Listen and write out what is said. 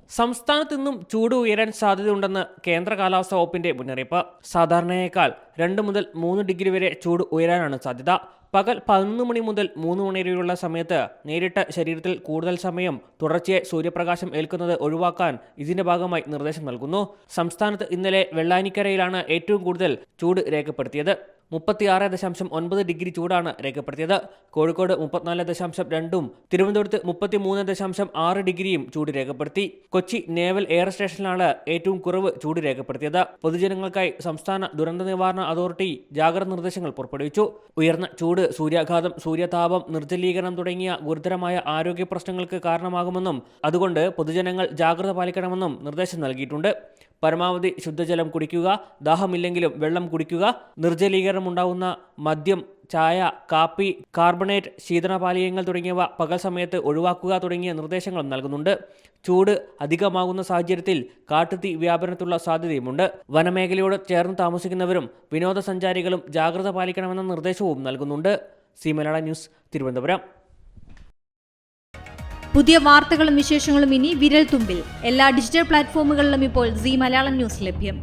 സംസ്ഥാനത്ത് നിന്നും ചൂട് ഉയരാൻ സാധ്യതയുണ്ടെന്ന് കേന്ദ്ര കാലാവസ്ഥാ വകുപ്പിന്റെ മുന്നറിയിപ്പ്. സാധാരണയേക്കാൾ 2 മുതൽ 3 ഡിഗ്രി വരെ ചൂട് ഉയരാനാണ് സാധ്യത. പകൽ 11 മണി മുതൽ 3 മണി വരെയുള്ള സമയത്ത് നേരിട്ട് ശരീരത്തിൽ കൂടുതൽ സമയം തുടർച്ചയായി സൂര്യപ്രകാശം ഏൽക്കുന്നത് ഒഴിവാക്കാൻ ഇതിന്റെ ഭാഗമായി നിർദ്ദേശം നൽകുന്നു. സംസ്ഥാനത്ത് ഇന്നലെ വെള്ളാനിക്കരയിലാണ് ഏറ്റവും കൂടുതൽ ചൂട് രേഖപ്പെടുത്തിയത്. 36.9 ഡിഗ്രി ചൂടാണ് രേഖപ്പെടുത്തിയത്. കോഴിക്കോട് 34.2, തിരുവനന്തപുരത്ത് 33.6 ഡിഗ്രിയും ചൂട് രേഖപ്പെടുത്തി. കൊച്ചി നേവൽ എയർ സ്റ്റേഷനിലാണ് ഏറ്റവും കുറവ് ചൂട് രേഖപ്പെടുത്തിയത്. പൊതുജനങ്ങൾക്കായി സംസ്ഥാന ദുരന്ത നിവാരണ അതോറിറ്റി ജാഗ്രതാ നിർദ്ദേശങ്ങൾ പുറപ്പെടുവിച്ചു. ഉയർന്ന ചൂട്, സൂര്യാഘാതം, സൂര്യതാപം, നിർജ്ജലീകരണം തുടങ്ങിയ ഗുരുതരമായ ആരോഗ്യ പ്രശ്നങ്ങൾക്ക് കാരണമാകുമെന്നും അതുകൊണ്ട് പൊതുജനങ്ങൾ ജാഗ്രത പാലിക്കണമെന്നും നിർദ്ദേശം നൽകിയിട്ടുണ്ട്. പരമാവധി ശുദ്ധജലം കുടിക്കുക, ദാഹമില്ലെങ്കിലും വെള്ളം കുടിക്കുക, നിർജ്ജലീകരണം ഉണ്ടാകുന്ന മദ്യം, ചായ, കാപ്പി, കാർബണേറ്റ്, ശീതളപാനീയങ്ങൾ തുടങ്ങിയവ പകൽ സമയത്ത് ഒഴിവാക്കുക തുടങ്ങിയ നിർദ്ദേശങ്ങളും നൽകുന്നുണ്ട്. ചൂട് അധികമാകുന്ന സാഹചര്യത്തിൽ കാട്ടുതീ വ്യാപനത്തിനുള്ള സാധ്യതയുമുണ്ട്. വനമേഖലയോട് ചേർന്ന് താമസിക്കുന്നവരും വിനോദസഞ്ചാരികളും ജാഗ്രത പാലിക്കണമെന്ന നിർദ്ദേശവും നൽകുന്നുണ്ട്. C Malayalam news, Thiruvananthapuram. പുതിയ വാർത്തകളും വിശേഷങ്ങളും ഇനി വിരൽ തുമ്പിൽ. എല്ലാ ഡിജിറ്റൽ പ്ലാറ്റ്ഫോമുകളിലും ഇപ്പോൾ സി മലയാളം ന്യൂസ് ലഭ്യം.